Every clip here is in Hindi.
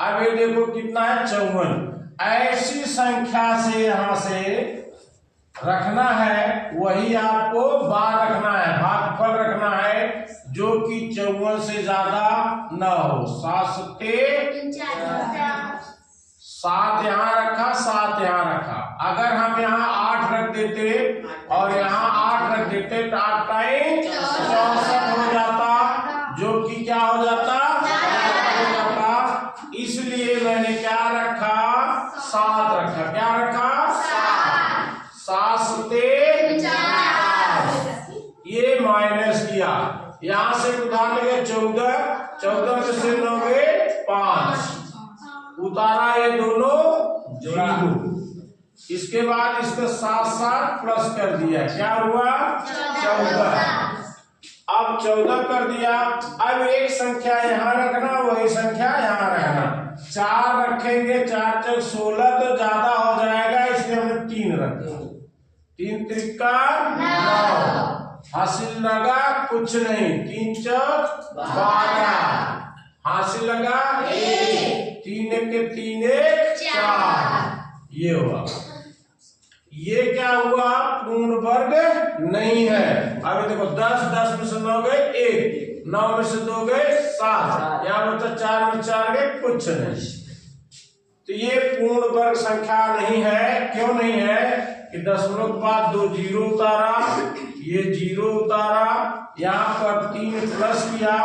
अब ये देखो कितना है 54। ऐसी संख्या से यहां से रखना है, वही आपको बार रखना है, भागफल रखना है जो कि 54 से ज्यादा न हो। 7 यहाँ रखा, 7 यहाँ रखा। अगर हम यहाँ 8 रख देते और यहाँ 8 रख देते तो 8 टाइम 64 हो जाता, जो कि क्या हो जाता, हो जाता। इसलिए मैंने क्या रखा, 7 रखा। क्या रखा, 7 7 ये माइनस किया। यहाँ से उतार लेंगे 14, 14 में से 9 गए 5, उतारा ये दोनों जीरो। इसके बाद इसको 7 7 प्लस कर दिया, क्या हुआ 14। अब 14 कर दिया। अब एक संख्या यहाँ रखना, वही संख्या यहाँ रखना। 4 रखेंगे, 4 चौक 16 तो ज्यादा हो जाएगा, इसलिए हमने 3 रखा। 3 त्रिका 9, हासिल लगा कुछ नहीं। 3 चौक 12, हासिल लगा 1, 3 के 3 1 4। ये हुआ। ये क्या हुआ, पूर्ण वर्ग नहीं है। अब देखो 10 10 में से 9 गए 1, 9 में से 2 गए 7, यहाँ मतलब 4 में 4 गए कुछ नहीं। तो ये पूर्ण वर्ग संख्या नहीं है। क्यों नहीं है कि दशमलव के बाद 2 जीरो उतारा, ये जीरो उतारा, यहाँ पर 3 प्लस किया,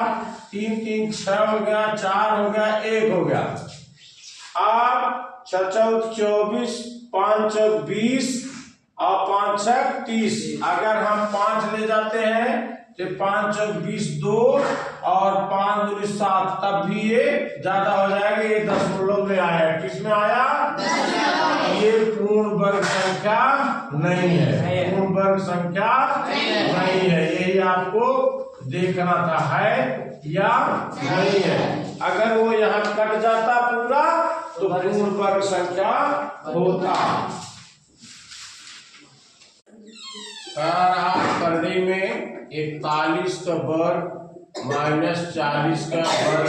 3 3 6 हो गया, 4 हो गया, 1 हो गया। अब 6 चौक 24, 5 चौक 20 और 5 छक 30। अगर हम 5 ले जाते हैं तो 5 चौक 20 2 और 5 दूनी 7, तब भी ये ज्यादा हो जाएगा। ये दशमलव में आया, किस में आया, ये पूर्ण वर्ग संख्या नहीं है, पूर्ण वर्ग संख्या नहीं है। यही आपको देखना था, है या नहीं है। अगर वो यहाँ कट जाता पूरा तो पूर्ण वर्ग संख्या होता। करने में 41 का वर्ग माइनस 40 का वर्ग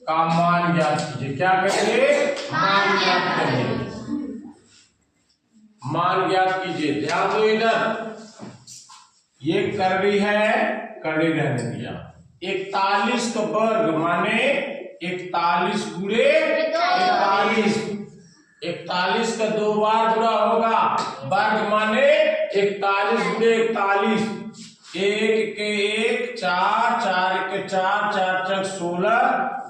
का मान ज्ञात कीजिए। क्या करेंगे, मान ज्ञात करेंगे, मान ज्ञात कीजिए। ध्यान दो इधर, ये करड़ी है, करड़ी रहने दिया। 41 का वर्ग माने 41 गुणे 41, 41 का 2 बार गुणा होगा। वर्ग माने 41 गुणे 41, 1 के 1 4, 4 के 4, 4 चक 16,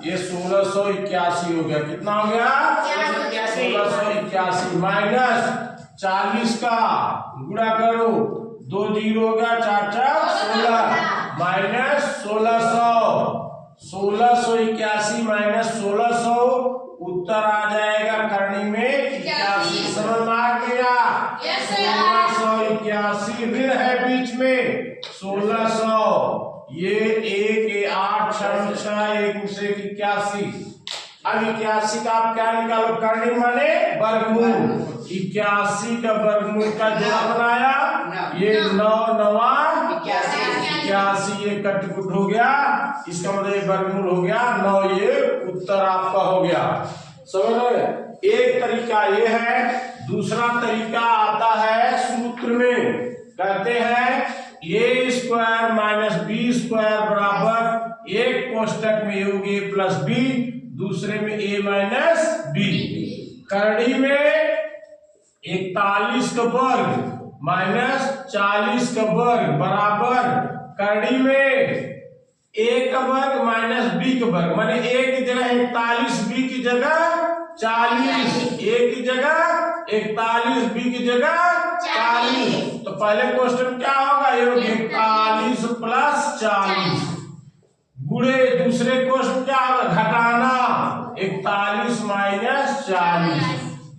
ये 1681 हो गया। कितना हो गया, 1681 माइनस 40 का गुणा करो, 2 जीरो हो गया, 4 चक 16 माइनस 1600, 1681 माइनस 1600, उत्तर आ जाएगा करनी में 81। समझ में आ गया, 1681 ऋण है बीच में 1600, ये 1 8 6 6 1 से 81। अब 81 का आप क्या निकालो, करनी माने वर्गमूल। 81 का वर्गमूल का जोड़ा बनाया, ये 9 9 81, ये कटपुट हो गया, इसका मतलब ये वर्गमूल हो गया 9, ये उत्तर आपका हो गया। समझ रहे, एक तरीका ये है। दूसरा तरीका आता है सूत्र में, कहते हैं ए स्क्वायर माइनस बी स्क्वायर बराबर एक कोष्टक में ए प्लस बी, दूसरे में ए माइनस बी। करड़ी में 41 का वर्ग माइनस 40 का वर्ग बराबर करड़ी में a का वर्ग माइनस b का वर्ग, माने a की जगह 41, b की जगह 40, a की जगह 41, b की जगह 40। तो पहले क्वेश्चन क्या होगा, ये 41 प्लस 40 गुणे दूसरे क्वेश्चन क्या होगा, घटाना 41 माइनस 40।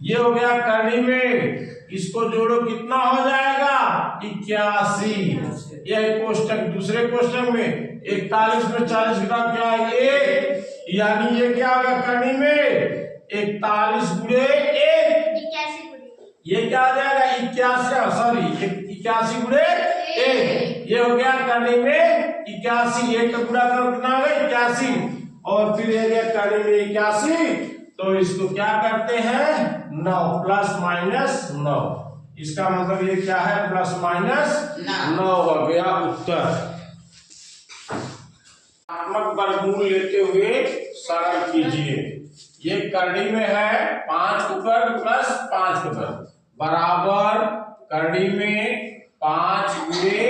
ये हो गया करनी में, इसको जोड़ो कितना हो जाएगा 81। यह कोष्टक, दूसरे कोष्टक में 41 में 40 घटा क्या है 1, यानी ये क्या होगा करनी में 41 गुणे 1, ये क्या आ जाएगा 81, सॉरी 81 गुणे 1, ये हो गया करनी में 81। 1 का गुणा करो कितना होगा 81, और फिर ये गया करड़ी में 81, तो इसको क्या करते हैं 9 प्लस माइनस 9, इसका मतलब ये क्या है प्लस माइनस 9 हो गया उत्तर। धनात्मक वर्गमूल लेते हुए सरल कीजिए। ये करड़ी में है 5 का वर्ग प्लस 5 का वर्ग बराबर करड़ी में 5 गुणे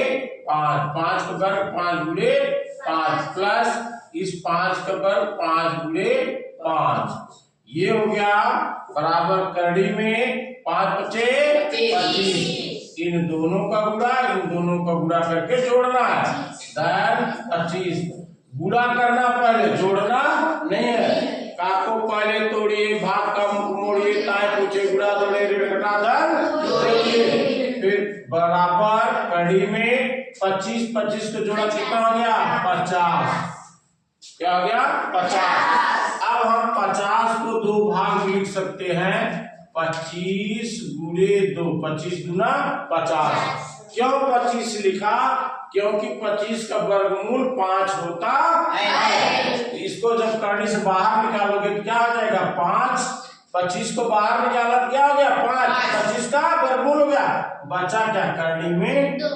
5, 5 का वर्ग 5 गुणे 5 प्लस इस 5 का वर्ग 5 गुणे 5, ये हो गया बराबर करड़ी में 5 पचे 25, इन दोनों का गुणा करके जोड़ना है, धन 25। गुणा करना पहले, जोड़ना नहीं है। काको पहले तोड़िए, भाग का मुख मोड़िए, ताए पूछे गुणा जोड़े ऋण घटा धन जोड़िए। फिर बराबर कड़ी में 25 25 को जोड़ा कितना हो गया 50, क्या हो गया 50। अब हम 50 को दो भाग में लिख सकते हैं, 25 गुणे 2, 25 गुना 50। क्यों 25 लिखा, क्योंकि 25 का वर्गमूल 5 होता है। इसको जब करड़ी से बाहर निकालोगे तो क्या हो जाएगा 5, 25 को बाहर निकाला क्या हो गया 5, 25 का वर्गमूल हो गया, बचा क्या करड़ी में 2,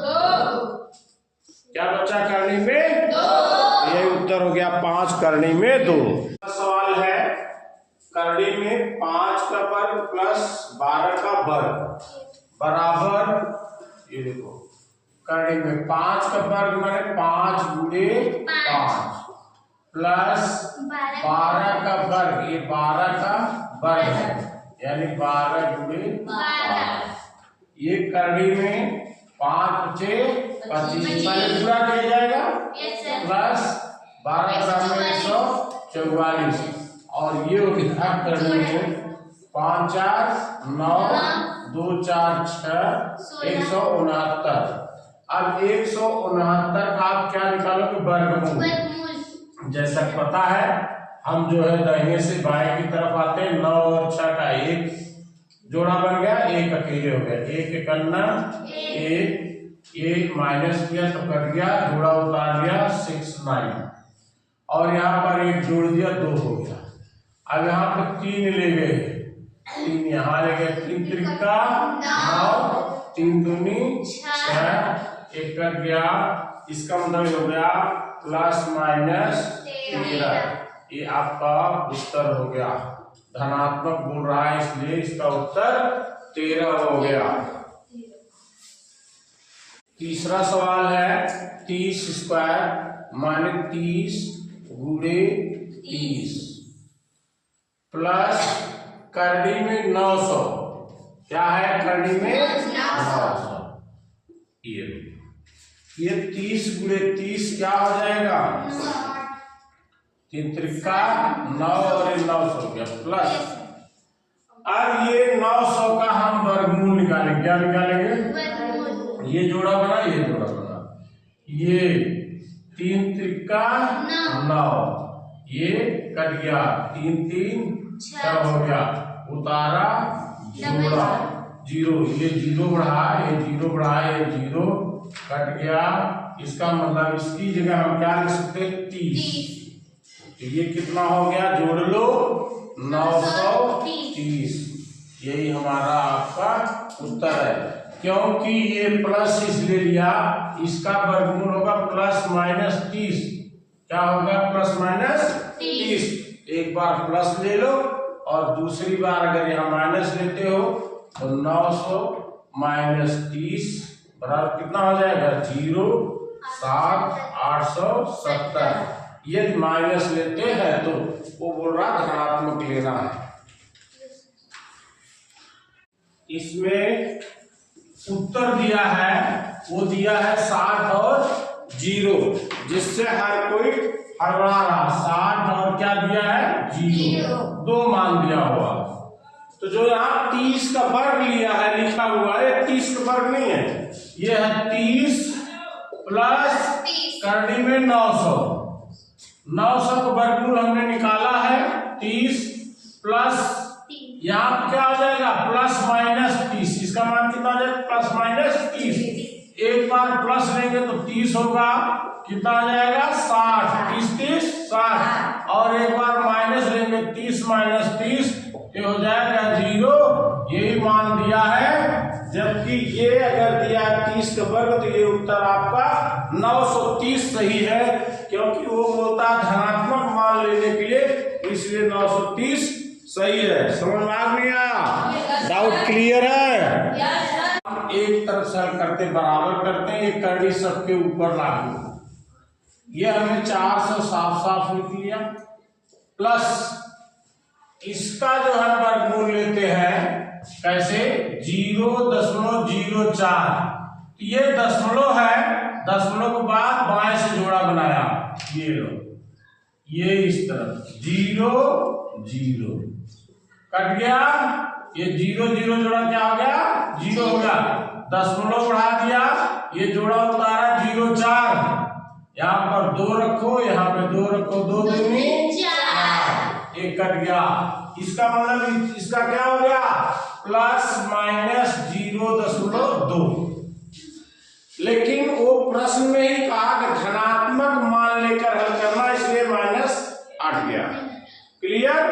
क्या बचा करड़ी में 2, यही उत्तर हो गया 5 करड़ी में 2। सवाल है करड़ी में 5 का वर्ग प्लस 12 का वर्ग बराबर, ये देखो करड़ी में 5 का वर्ग माने 5 गुणे 5 प्लस 12 का वर्ग, ये 12 का वर्ग है यानी 12 गुणे 12। ये करड़ी में 5 से 25 पहले पूरा किया जाएगा प्लस 12 में 144, और ये हो गया करड़ी में 5 4 9 2 4 6 169। अब 169 आप क्या निकालोगे वर्गमूल। जैसा पता है हम जो है दाहिने से बाएं की तरफ आते हैं, 9 और 6 का 1 जोड़ा बन गया, 1 अकेले हो गया, 1 करना 1 माइनस किया तो कट गया, जोड़ा उतार दिया 6 9, और यहाँ पर 1 जोड़ दिया 2 हो गया। अब यहाँ पर 3 ले गए, 3 यहाँ ले गए, 3 त्रिका 9 3 दूनी 6, 1 कट गया, इसका मतलब हो गया प्लस माइनस 13, ये आपका उत्तर हो गया। धनात्मक बोल रहा है इसलिए इसका उत्तर 13 हो गया। तीसरा सवाल है 30 स्क्वायर माने 30 गुणे 30 प्लस करड़ी में 900, क्या है करड़ी में 900। ये 30 गुणे 30 क्या हो जाएगा 3 त्रिका 9 और 900 गया प्लस, अब ये 900 का हम वर्गमूल निकालेंगे, क्या निकालेंगे, ये जोड़ा बना ये जोड़ा बना, ये 3 त्रिका 9, ये कट गया 3 3 6 हो गया, उतारा जोड़ा 0, ये 0 बढ़ा, ये 0 बढ़ा, ये 0 कट गया, इसका मतलब इसकी जगह हम क्या लिख सकते हैं 30, तो ये कितना हो गया जोड़ लो 930, यही हमारा आपका उत्तर है। क्योंकि ये प्लस इसलिए लिया, इसका वर्गमूल होगा प्लस माइनस 30, क्या होगा प्लस माइनस 30, एक बार प्लस ले लो और दूसरी बार अगर यहाँ माइनस लेते हो तो 900 माइनस 30 बराबर कितना हो जाएगा 0 7 870। यदि माइनस लेते हैं तो वो बोल रहा धनात्मक लेना है। इसमें उत्तर दिया है, वो दिया है 60 और 0, जिससे हर कोई हड़बड़ा रहा, 60 और क्या दिया है 0, 2 मान दिया हुआ। तो जो यहाँ 30 का वर्ग लिया है लिखा हुआ है, 30 का वर्ग नहीं है, ये है 30 प्लस करड़ी में 900, 900 का वर्गमूल हमने निकाला है 30 प्लस यहाँ क्या आ जाएगा प्लस माइनस 30, इसका मान कितना आ जाएगा प्लस माइनस 30, एक बार प्लस लेंगे तो 30 होगा, कितना आ जाएगा 60, 30 30 60 और एक बार माइनस लेंगे 30 माइनस 30 ये हो जाएगा 0, यही मान दिया है। जबकि ये अगर दिया 30 का वर्ग तो ये उत्तर आपका 930 सही है, क्योंकि वो बोलता है धनात्मक मान लेने के लिए, इसलिए 930 सही है। समझ में आ नहीं आया? डाउट क्लियर है? एक तरफ सर करते बराबर करते हैं, एक करड़ी सबके ऊपर लागू। ये हमने 400 साफ साफ लिख लिया, प्लस इसका जो है वर्गमूल लेते हैं कैसे 0.04, ये दशमलव है, दशमलव के बाद बाएं से जोड़ा बनाया, ये लो, ये इस तरफ 0 0 कट गया, ये 0 0 जोड़ा क्या हो गया 0 हो गया, दशमलव बढ़ा दिया, ये जोड़ा उतारा 0 4, यहाँ पर 2 रखो, यहाँ पे 2 रखो, 2 दूनी 4, एक कट गया। इसका मतलब इसका क्या हो गया प्लस माइनस 0.2। लेकिन वो प्रश्न में ही कहा कि धनात्मक मान लेकर हल करना, इसलिए माइनस 8 गया। क्लियर?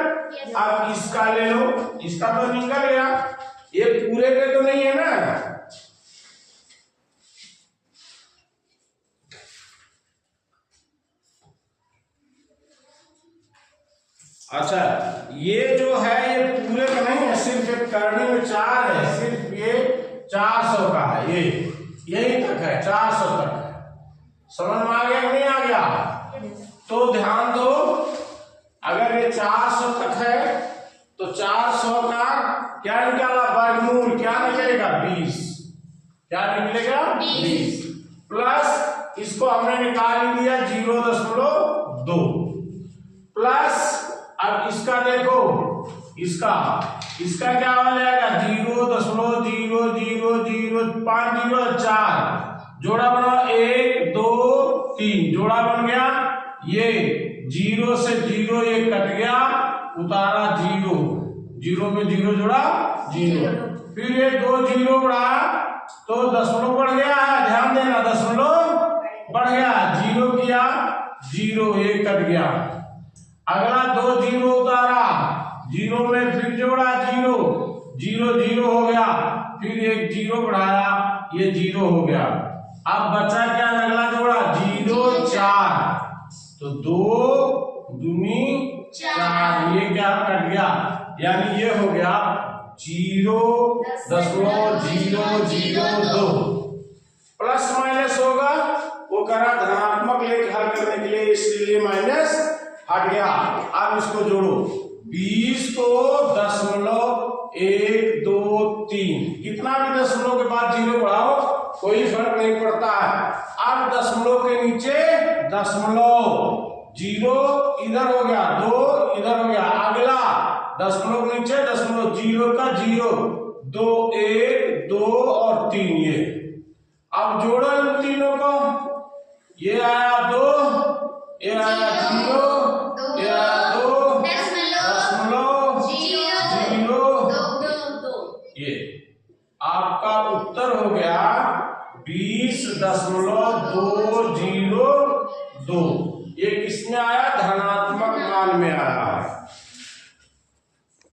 अब इसका ले लो, इसका तो निकल गया, ये पूरे के तो नहीं है ना। अच्छा, ये जो है ये पूरे का नहीं है, सिर्फ एक करनी में 4 है, सिर्फ ये 400 का है, ये यही तक है, 400 तक है। समझ में आ गया कि नहीं आ गया? तो ध्यान दो, अगर ये 400 तक है तो 400 का क्या निकाला वर्गमूल, क्या निकलेगा 20, क्या निकलेगा 20, प्लस इसको हमने निकाल लिया 0.2, प्लस अब इसका देखो, इसका क्या हो जाएगा 0.0000504, जोड़ा बनाओ 1 2 3, जोड़ा बन गया, ये 0 से 0 ये कट गया, उतारा 0, 0 में 0 जोड़ा 0, फिर ये 2 0 बढ़ा तो दशमलव बढ़ गया है, ध्यान देना दशमलव बढ़ गया, 0 किया 0, ये कट गया, अगला 2 0 उतारा, 0 में फिर जोड़ा 0 0 0 हो गया, फिर एक 0 बढ़ाया, ये 0 हो गया। अब बचा क्या, अगला जोड़ा 0 4, तो 2 दूनी 4, ये क्या कट गया, यानी ये हो गया 0.002। प्लस माइनस होगा, वो करा धनात्मक लेके हल करने के लिए, इसलिए माइनस हट गया। अब इसको जोड़ो, 20 को 0.123, कितना भी दशमलव के बाद 0 बढ़ाओ कोई फर्क नहीं पड़ता है। अब दशमलव के नीचे दशमलव, 0 इधर हो गया, 2 इधर हो गया, अगला दशमलव के नीचे दशमलव, 0 का 0, 2 1 2 और 3, ये अब जोड़ो इन तीनों को, ये आया 2, ये आया 0, ये आया 2 दशमलव 0, ये आपका उत्तर हो गया 20.202। ये किसमें आया, धनात्मक मान में आया।